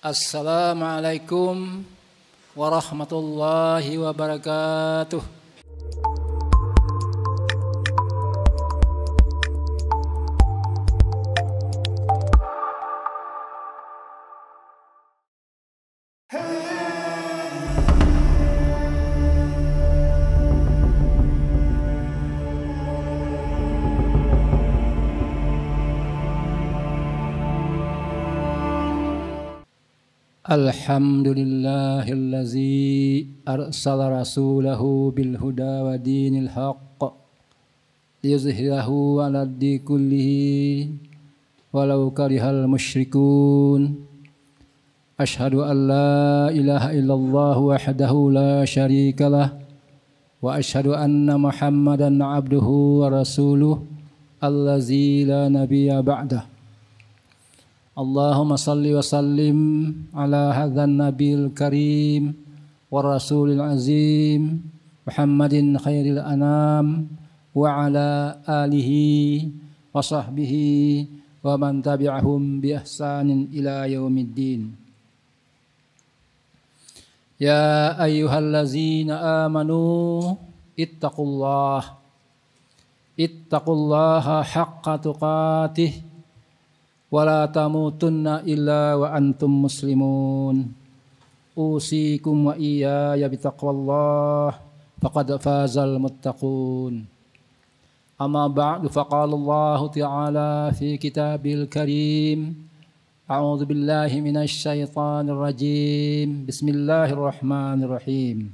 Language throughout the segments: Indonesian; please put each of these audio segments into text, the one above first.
Assalamualaikum warahmatullahi wabarakatuh. Alhamdulillahillazi arsala rasulahu bilhuda wa dinil haqq liyuzhirahu ala dini kullihi walau karihal musyrikun. Ashhadu an la ilaha illallah wahdahu la syarikalah wa ashhadu anna Muhammadan abduhu wa rasuluh allazi la nabiyya ba'dah. Allahumma salli wa sallim ala hadzal nabiyil karim wa rasulil azim Muhammadin khairil anam wa ala alihi wa sahbihi wa man tabi'ahum bi ihsanin ila yaumiddin. Ya ayyuhallazina amanu ittaqullaha haqqa tuqatih wala tamutunna illa wa antum muslimun. Usikum wa iyaya bitaqwallah faqad fazal muttaqun. Amma ba'du, faqala Allah ta'ala fi kitabil karim. A'udzu billahi minasy syaithanir rajim. Bismillahirrahmanirrahim.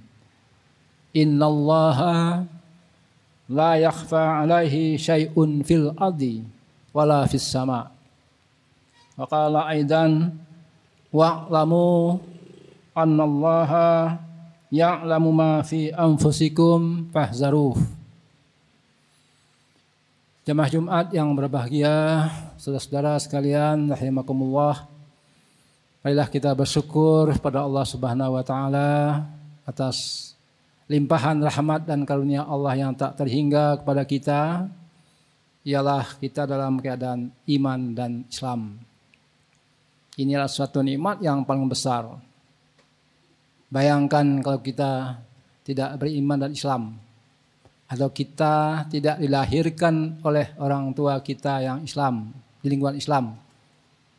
Innallaha la yakhfa 'alaihi syai'un fil ardi wala fis sama'. Wa qala aidan wa'lamu annallaha ya'lamu ma fi anfusikum fahzaruh. Jamaah Jumat yang berbahagia, saudara-saudara sekalian rahimakumullah. Marilah kita bersyukur pada Allah Subhanahu wa taala atas limpahan rahmat dan karunia Allah yang tak terhingga kepada kita. Ialah kita dalam keadaan iman dan Islam. Inilah suatu nikmat yang paling besar. Bayangkan kalau kita tidak beriman dan Islam, atau kita tidak dilahirkan oleh orang tua kita yang Islam, di lingkungan Islam,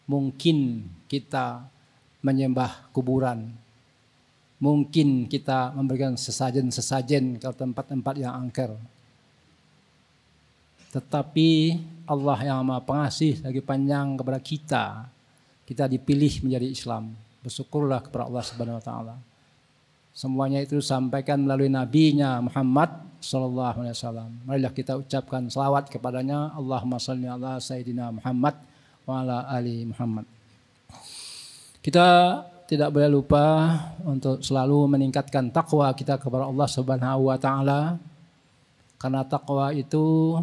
mungkin kita menyembah kuburan, mungkin kita memberikan sesajen-sesajen ke tempat-tempat yang angker. Tetapi Allah yang Maha Pengasih lagi panjang kepada kita dipilih menjadi Islam. Bersyukurlah kepada Allah Subhanahu wa taala. Semuanya itu disampaikan melalui nabinya Muhammad sallallahu alaihi wasallam. Marilah kita ucapkan selawat kepadanya. Allahumma shalli ala sayyidina Muhammad wa ala ali Muhammad. Kita tidak boleh lupa untuk selalu meningkatkan takwa kita kepada Allah Subhanahu wa taala. Karena takwa itu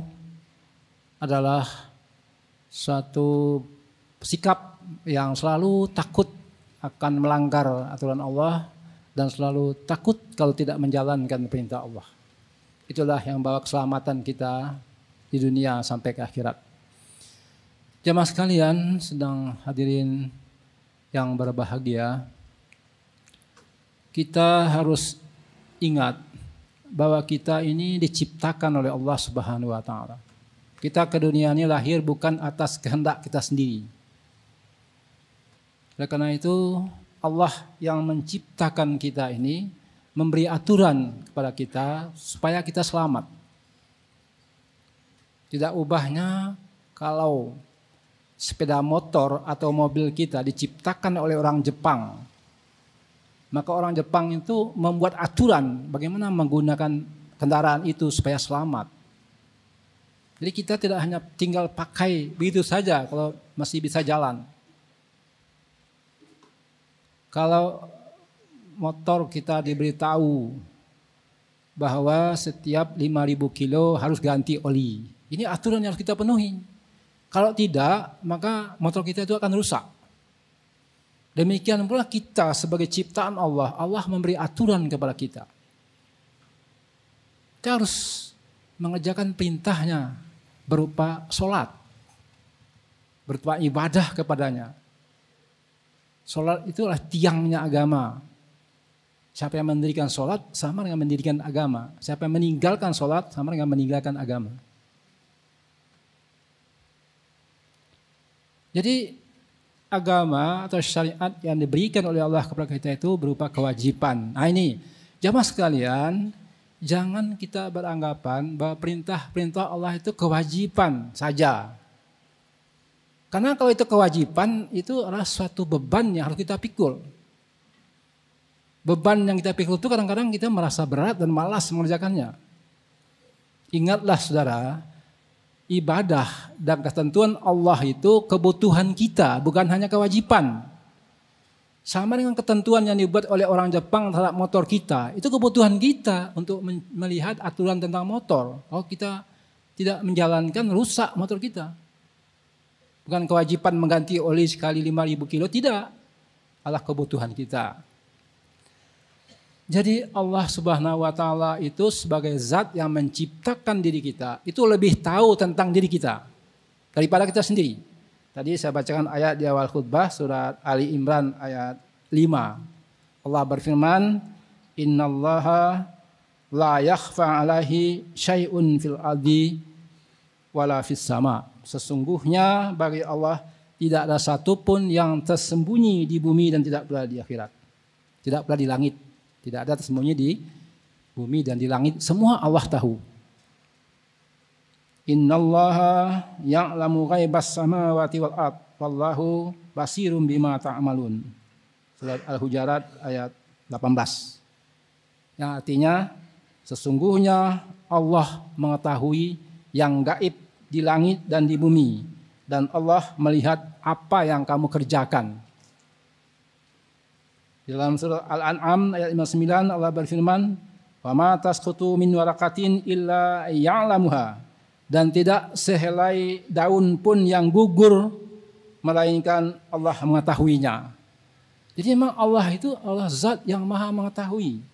adalah suatu sikap yang selalu takut akan melanggar aturan Allah dan selalu takut kalau tidak menjalankan perintah Allah. Itulah yang bawa keselamatan kita di dunia sampai ke akhirat. Jamaah sekalian, sedang hadirin yang berbahagia, kita harus ingat bahwa kita ini diciptakan oleh Allah Subhanahu wa taala. Kita ke dunia ini lahir bukan atas kehendak kita sendiri. Oleh karena itu Allah yang menciptakan kita ini memberi aturan kepada kita supaya kita selamat. Tidak ubahnya kalau sepeda motor atau mobil kita diciptakan oleh orang Jepang, maka orang Jepang itu membuat aturan bagaimana menggunakan kendaraan itu supaya selamat. Jadi kita tidak hanya tinggal pakai begitu saja kalau masih bisa jalan. Kalau motor kita diberitahu bahwa setiap 5.000 kilo harus ganti oli. Ini aturan yang harus kita penuhi. Kalau tidak, maka motor kita itu akan rusak. Demikian pula kita sebagai ciptaan Allah, Allah memberi aturan kepada kita. Kita harus mengerjakan perintahnya berupa sholat, berupa ibadah kepadanya. Sholat itulah tiangnya agama. Siapa yang mendirikan sholat sama dengan mendirikan agama. Siapa yang meninggalkan sholat sama dengan meninggalkan agama. Jadi agama atau syariat yang diberikan oleh Allah kepada kita itu berupa kewajiban. Nah ini, jamaah sekalian, jangan kita beranggapan bahwa perintah-perintah Allah itu kewajiban saja. Karena kalau itu kewajiban, itu adalah suatu beban yang harus kita pikul. Beban yang kita pikul itu kadang-kadang kita merasa berat dan malas mengerjakannya. Ingatlah saudara, ibadah dan ketentuan Allah itu kebutuhan kita, bukan hanya kewajiban. Sama dengan ketentuan yang dibuat oleh orang Jepang terhadap motor kita, itu kebutuhan kita untuk melihat aturan tentang motor. Kalau kita tidak menjalankan, rusak motor kita. Bukan kewajiban mengganti oli sekali 5.000 kilo, tidak. Adalah kebutuhan kita. Jadi Allah Subhanahu wa Ta'ala itu sebagai zat yang menciptakan diri kita, itu lebih tahu tentang diri kita daripada kita sendiri. Tadi saya bacakan ayat di awal khutbah surat Ali Imran ayat 5. Allah berfirman, "Innallaha la yakhfa 'alaihi syai'un fil ardi wala fis sama." Sesungguhnya bagi Allah tidak ada satupun yang tersembunyi di bumi dan tidak pula di akhirat. Tidak pula di langit. Tidak ada tersembunyi di bumi dan di langit. Semua Allah tahu. Innallaha ya'lamu ghaibas samawati wal ard. Wallahu basirum bima ta'malun. Surat Al-Hujurat ayat 18. Yang artinya sesungguhnya Allah mengetahui yang gaib di langit dan di bumi. Dan Allah melihat apa yang kamu kerjakan. Dalam surah Al-An'am ayat 59 Allah berfirman, "Wa ma tasqutu min waraqatin illa ya'lamuha." Dan tidak sehelai daun pun yang gugur melainkan Allah mengetahuinya. Jadi memang Allah itu Allah zat yang maha mengetahui.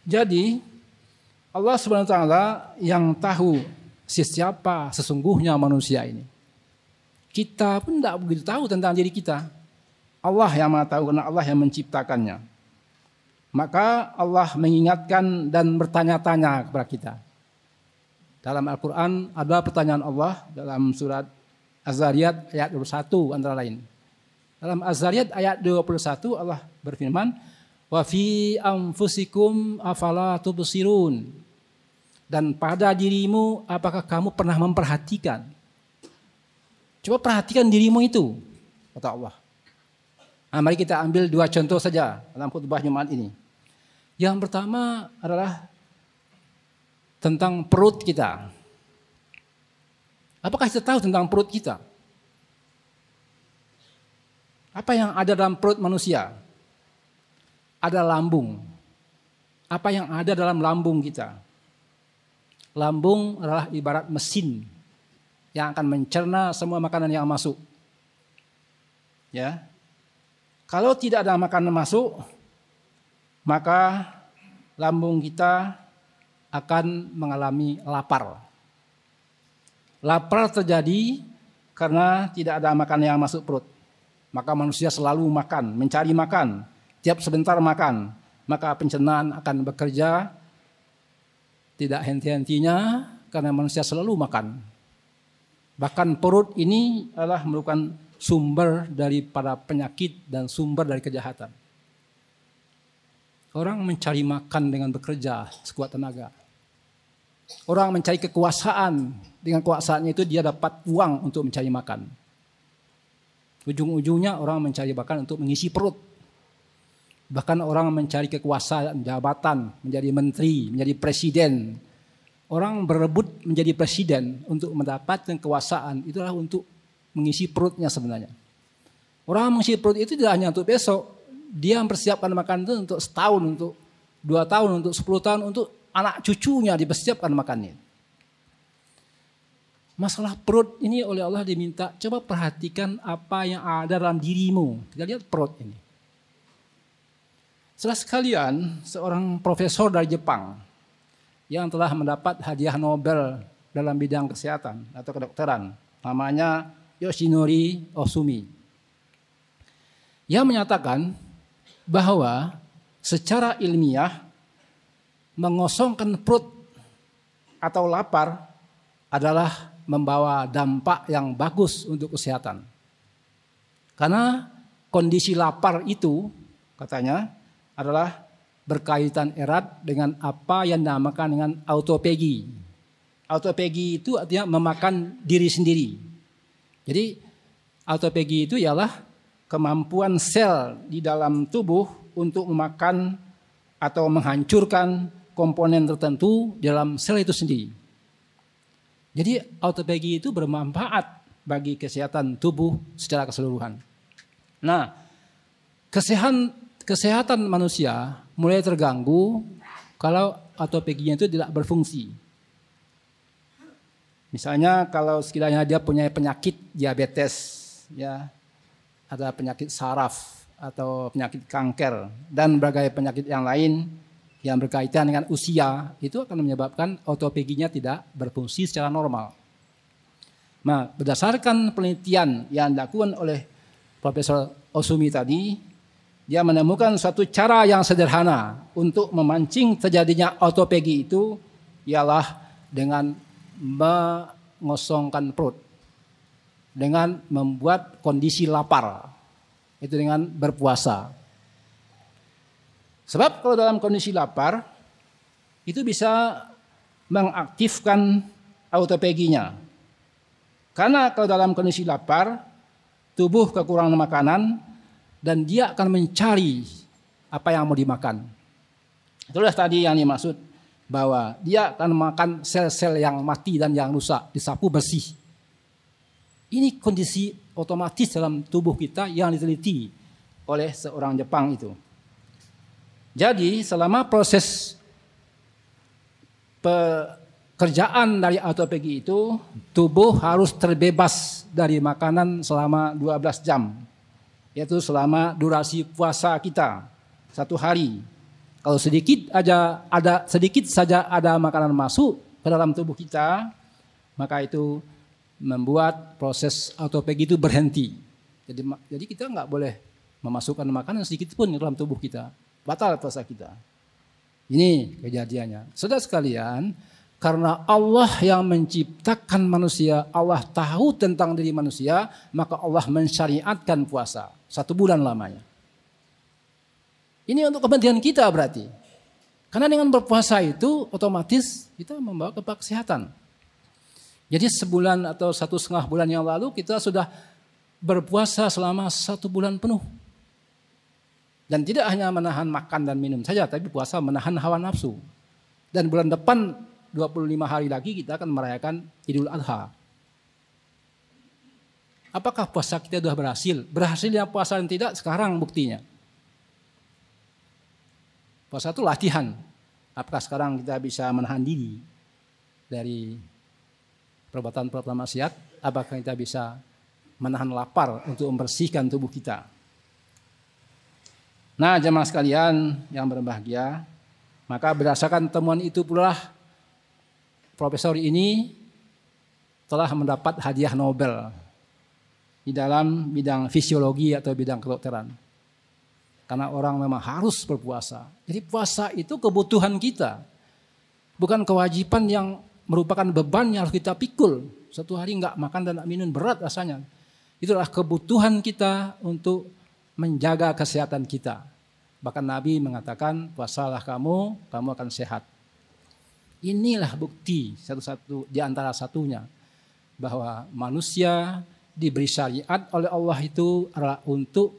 Jadi Allah Subhanahu wa Ta'ala yang tahu siapa sesungguhnya manusia ini. Kita pun tidak begitu tahu tentang diri kita. Allah yang maha tahu karena Allah yang menciptakannya. Maka Allah mengingatkan dan bertanya-tanya kepada kita. Dalam Al-Quran ada pertanyaan Allah dalam surat Az-Zariyat ayat 21 antara lain. Dalam Az-Zariyat ayat 21 Allah berfirman, "Wa fi anfusikum afala tubsirun." Dan pada dirimu apakah kamu pernah memperhatikan? Coba perhatikan dirimu itu, kata Allah. Nah, mari kita ambil dua contoh saja dalam khutbah Jumat ini. Yang pertama adalah tentang perut kita. Apakah kita tahu tentang perut kita? Apa yang ada dalam perut manusia? Ada lambung. Apa yang ada dalam lambung kita? Lambung adalah ibarat mesin yang akan mencerna semua makanan yang masuk. Ya. Kalau tidak ada makanan masuk, maka lambung kita akan mengalami lapar. Lapar terjadi karena tidak ada makanan yang masuk perut. Maka manusia selalu makan, mencari makan. Tiap sebentar makan. Maka pencernaan akan bekerja tidak henti-hentinya karena manusia selalu makan. Bahkan perut ini adalah merupakan sumber daripada penyakit dan sumber dari kejahatan. Orang mencari makan dengan bekerja sekuat tenaga. Orang mencari kekuasaan, dengan kekuasaannya itu dia dapat uang untuk mencari makan. Ujung-ujungnya orang mencari makan untuk mengisi perut. Bahkan orang mencari kekuasaan, jabatan, menjadi menteri, menjadi presiden. Orang berebut menjadi presiden untuk mendapatkan kekuasaan, itulah untuk mengisi perutnya sebenarnya. Orang mengisi perut itu tidak hanya untuk besok. Dia mempersiapkan makan itu untuk setahun, untuk 2 tahun, untuk 10 tahun, untuk anak cucunya dipersiapkan makannya. Masalah perut ini oleh Allah diminta, coba perhatikan apa yang ada dalam dirimu. Kita lihat perut ini. Setelah sekalian, seorang profesor dari Jepang yang telah mendapat hadiah Nobel dalam bidang kesehatan atau kedokteran, namanya Yoshinori Ohsumi. Yang menyatakan bahwa secara ilmiah mengosongkan perut atau lapar adalah membawa dampak yang bagus untuk kesehatan. Karena kondisi lapar itu katanya adalah berkaitan erat dengan apa yang dinamakan dengan autophagy. Autophagy itu artinya memakan diri sendiri. Jadi autophagy itu ialah kemampuan sel di dalam tubuh untuk memakan atau menghancurkan komponen tertentu dalam sel itu sendiri. Jadi autophagy itu bermanfaat bagi kesehatan tubuh secara keseluruhan. Nah, kesehatan manusia mulai terganggu kalau autophagy-nya itu tidak berfungsi. Misalnya kalau sekiranya dia punya penyakit diabetes, ya, ada penyakit saraf atau penyakit kanker dan berbagai penyakit yang lain yang berkaitan dengan usia, itu akan menyebabkan autophagy-nya tidak berfungsi secara normal. Nah, berdasarkan penelitian yang dilakukan oleh Profesor Osumi tadi, dia menemukan suatu cara yang sederhana untuk memancing terjadinya autophagy itu ialah dengan mengosongkan perut, dengan membuat kondisi lapar, itu dengan berpuasa. Sebab kalau dalam kondisi lapar, itu bisa mengaktifkan autophagy-nya. Karena kalau dalam kondisi lapar, tubuh kekurangan makanan, dan dia akan mencari apa yang mau dimakan. Itulah tadi yang dimaksud, bahwa dia akan makan sel-sel yang mati dan yang rusak, disapu bersih. Ini kondisi otomatis dalam tubuh kita yang diteliti oleh seorang Jepang itu. Jadi selama proses pekerjaan dari autophagy itu, tubuh harus terbebas dari makanan selama 12 jam. Yaitu selama durasi puasa kita, 1 hari. Kalau sedikit saja ada makanan masuk ke dalam tubuh kita, maka itu membuat proses autophagy itu berhenti. Jadi kita nggak boleh memasukkan makanan sedikit pun ke dalam tubuh kita. Batal puasa kita. Ini kejadiannya. Saudara sekalian, karena Allah yang menciptakan manusia, Allah tahu tentang diri manusia, maka Allah mensyariatkan puasa 1 bulan lamanya. Ini untuk kepentingan kita berarti. Karena dengan berpuasa itu otomatis kita membawa kepada kesehatan. Jadi sebulan atau 1,5 bulan yang lalu kita sudah berpuasa selama 1 bulan penuh. Dan tidak hanya menahan makan dan minum saja, tapi puasa menahan hawa nafsu. Dan bulan depan 25 hari lagi kita akan merayakan Idul Adha. Apakah puasa kita sudah berhasil? Berhasilnya puasa dan tidak sekarang buktinya. Puasa itu latihan. Apakah sekarang kita bisa menahan diri dari perbuatan-perbuatan maksiat? Apakah kita bisa menahan lapar untuk membersihkan tubuh kita? Nah, jemaah sekalian yang berbahagia, maka berdasarkan temuan itu pula profesor ini telah mendapat hadiah Nobel di dalam bidang fisiologi atau bidang kedokteran. Karena orang memang harus berpuasa. Jadi puasa itu kebutuhan kita. Bukan kewajiban yang merupakan beban yang harus kita pikul. 1 hari enggak makan dan enggak minum, berat rasanya. Itulah kebutuhan kita untuk menjaga kesehatan kita. Bahkan Nabi mengatakan, puasalah kamu akan sehat. Inilah bukti satu-satu di antara satunya, bahwa manusia diberi syariat oleh Allah itu adalah untuk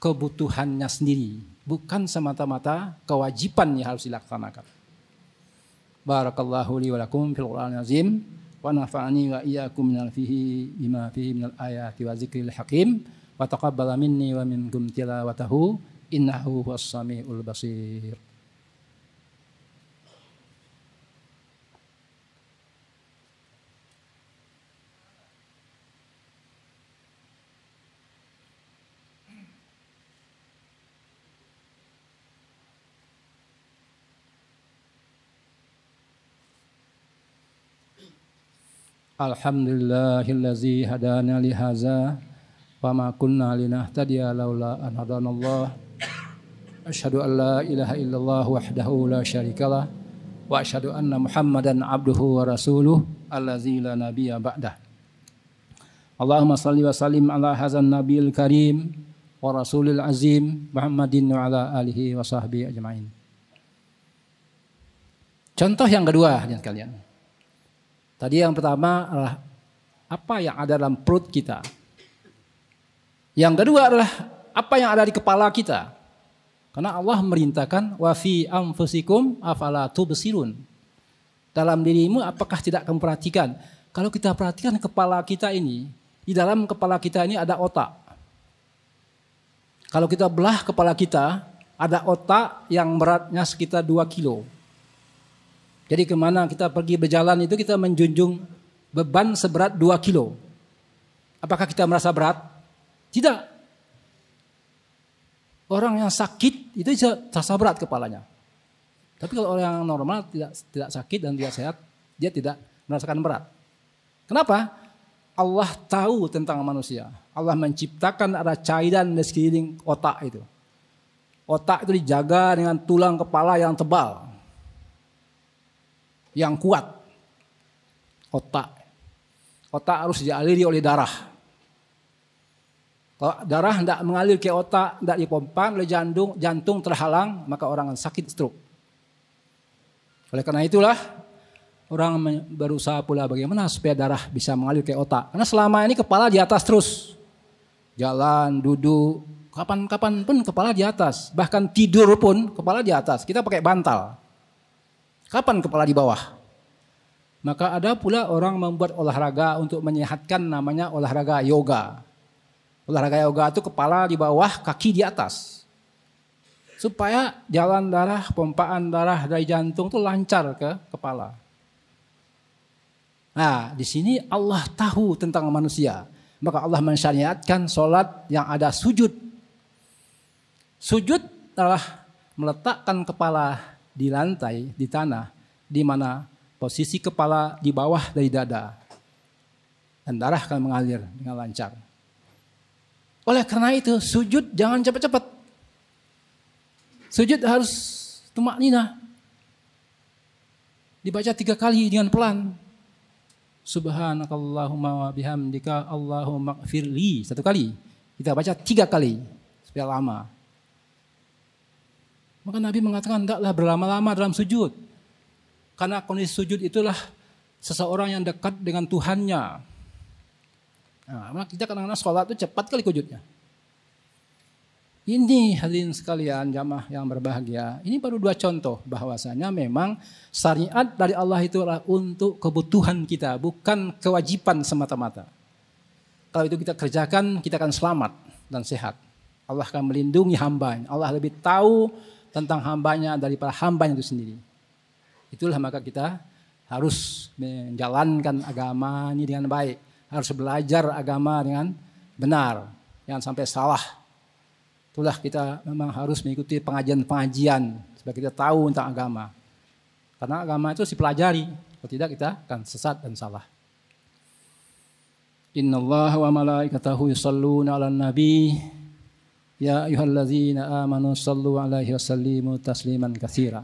kebutuhannya sendiri, bukan semata-mata kewajiban yang harus dilaksanakan. Barakallahu li wa lakum fil Qur'anil azim wa nafa'ani wa iyyakum minal fihi bima fihi minal ayati wa zikril hakim wa taqabbala minni wa minkum tilawatahu innahu huwas samiul basir. Alhamdulillahillazi hadana li hadza wa ma kunna linahtadiya laula an hadanallah. Asyhadu an la ilaha illallah wahdahu la syarikalah wa asyhadu anna Muhammadan abduhu wa rasuluh allazi la nabiyya ba'dah. Allahumma salli wa sallim ala hadzal nabiyil karim wa rasulil azim Muhammadin wa ala alihi wa sahbihi ajmain. Contoh yang kedua hadirin sekalian. Tadi yang pertama adalah apa yang ada dalam perut kita. Yang kedua adalah apa yang ada di kepala kita. Karena Allah merintahkan wa fi anfusikum afala tubsirun. Dalam dirimu apakah tidak kamu perhatikan? Kalau kita perhatikan kepala kita ini, di dalam kepala kita ini ada otak. Kalau kita belah kepala kita, ada otak yang beratnya sekitar 2 kilo. Jadi kemana kita pergi berjalan itu kita menjunjung beban seberat 2 kilo. Apakah kita merasa berat? Tidak. Orang yang sakit itu bisa terasa berat kepalanya. Tapi kalau orang yang normal tidak sakit dan tidak sehat, dia tidak merasakan berat. Kenapa? Allah tahu tentang manusia. Allah menciptakan ada cairan di sekeliling otak itu. Otak itu dijaga dengan tulang kepala yang tebal. Yang kuat. Otak. Otak harus dialiri oleh darah. Kalau darah tidak mengalir ke otak, tidak dipompa oleh jantung terhalang, maka orang akan sakit stroke. Oleh karena itulah, orang berusaha pula bagaimana supaya darah bisa mengalir ke otak. Karena selama ini kepala di atas terus. Jalan, duduk, kapan-kapan pun kepala di atas. Bahkan tidur pun kepala di atas. Kita pakai bantal. Kapan kepala di bawah? Maka ada pula orang membuat olahraga untuk menyehatkan namanya olahraga yoga. Olahraga yoga itu kepala di bawah, kaki di atas. Supaya jalan darah, pompaan darah dari jantung itu lancar ke kepala. Nah, di sini Allah tahu tentang manusia. Maka Allah mensyariatkan sholat yang ada sujud. Sujud adalah meletakkan kepala di lantai, di tanah, di mana posisi kepala di bawah dari dada. Dan darah akan mengalir dengan lancar. Oleh karena itu, sujud jangan cepat-cepat. Sujud harus tumakninah. Dibaca 3 kali dengan pelan. Subhanakallahumma wa bihamdika Allahumma gfirli. 1 kali. Kita baca 3 kali. Supaya lama. Maka Nabi mengatakan, tidaklah berlama-lama dalam sujud. Karena kondisi sujud itulah seseorang yang dekat dengan Tuhannya. Nah, kita kadang-kadang sholat itu cepat kali sujudnya. Ini hadirin sekalian jamaah yang berbahagia. Ini baru 2 contoh bahwasanya memang syariat dari Allah itu adalah untuk kebutuhan kita, bukan kewajiban semata-mata. Kalau itu kita kerjakan, kita akan selamat dan sehat. Allah akan melindungi hambanya. Allah lebih tahu tentang hambanya daripada hambanya itu sendiri. Itulah maka kita harus menjalankan agama ini dengan baik. Harus belajar agama dengan benar. Jangan sampai salah. Itulah kita memang harus mengikuti pengajian-pengajian. Supaya kita tahu tentang agama. Karena agama itu dipelajari. Kalau tidak kita akan sesat dan salah. Innallaha wa malaikatahu yusalluna 'alan nabi. Ya ayyuhallazina amanu sallu 'alaihi wa sallimu tasliman katsira.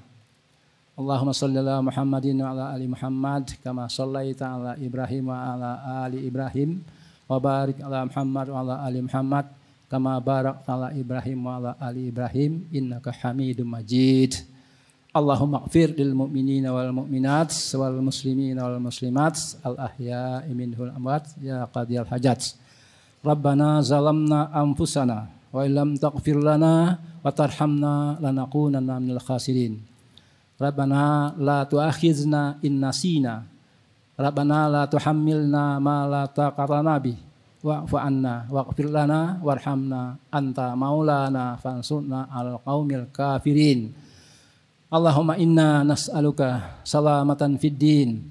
Allahumma salli ala Muhammadin wa ala ali Muhammad kama sallaita ala Ibrahim wa ala ali Ibrahim wa barik ala Muhammad wa ala ali Muhammad kama barakta ala Ibrahim wa ala ali Ibrahim innaka Hamidum Majid. Allahumma ighfir lil mu'minina wal mu'minat wal muslimina wal muslimat al ahya'i minhum amwat ya qadiyal hajat. Rabbana zalamna anfusana wa illam taghfir lana wa tarhamna lanakunanna minal khasirin. Rabbana la tu'akhizna in nasina. Rabbana la tuhammilna ma la taqata lana bih. Wa'fu anna waghfir lana warhamna anta maulana fansurna 'alal qaumil kafirin. Allahumma inna nas'aluka salamatan fid din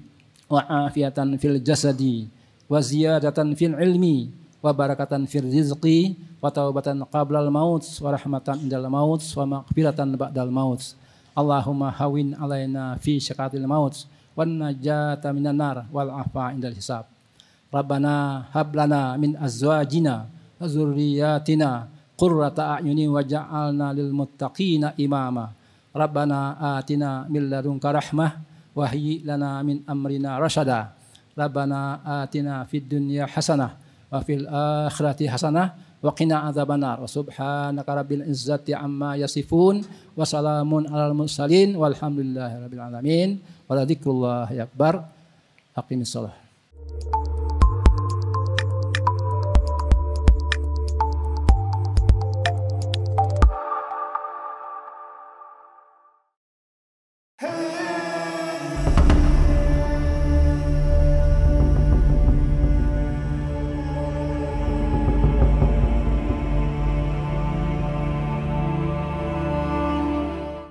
wa afiatan fil jasadi wa ziyadatan fil ilmi wa barakatan fil rizqi wa taubatan qablal maut wa rahmatan indal maut wa maghfiratan ba'dal maut. Allahumma hawin alaina fi syakatil maut wan najata minan nar wal afa indal hisab. Rabbana hab lana min azwajina dzurriyyatina qurrata a'yunin waj'alna lil muttaqina imama. Rabbana atina min ladunka rahmah wa hayyi lana min amrina rasyada. Rabbana atina fid dunya hasanah wa fil akhirati hasanah wa qina adzabannar. Wa subhanaka rabbil izzati amma yasifun wa salamun alal mursalin walhamdulillahi rabbil alamin. Wa la dzikrullahi akbar. Aqimissalah.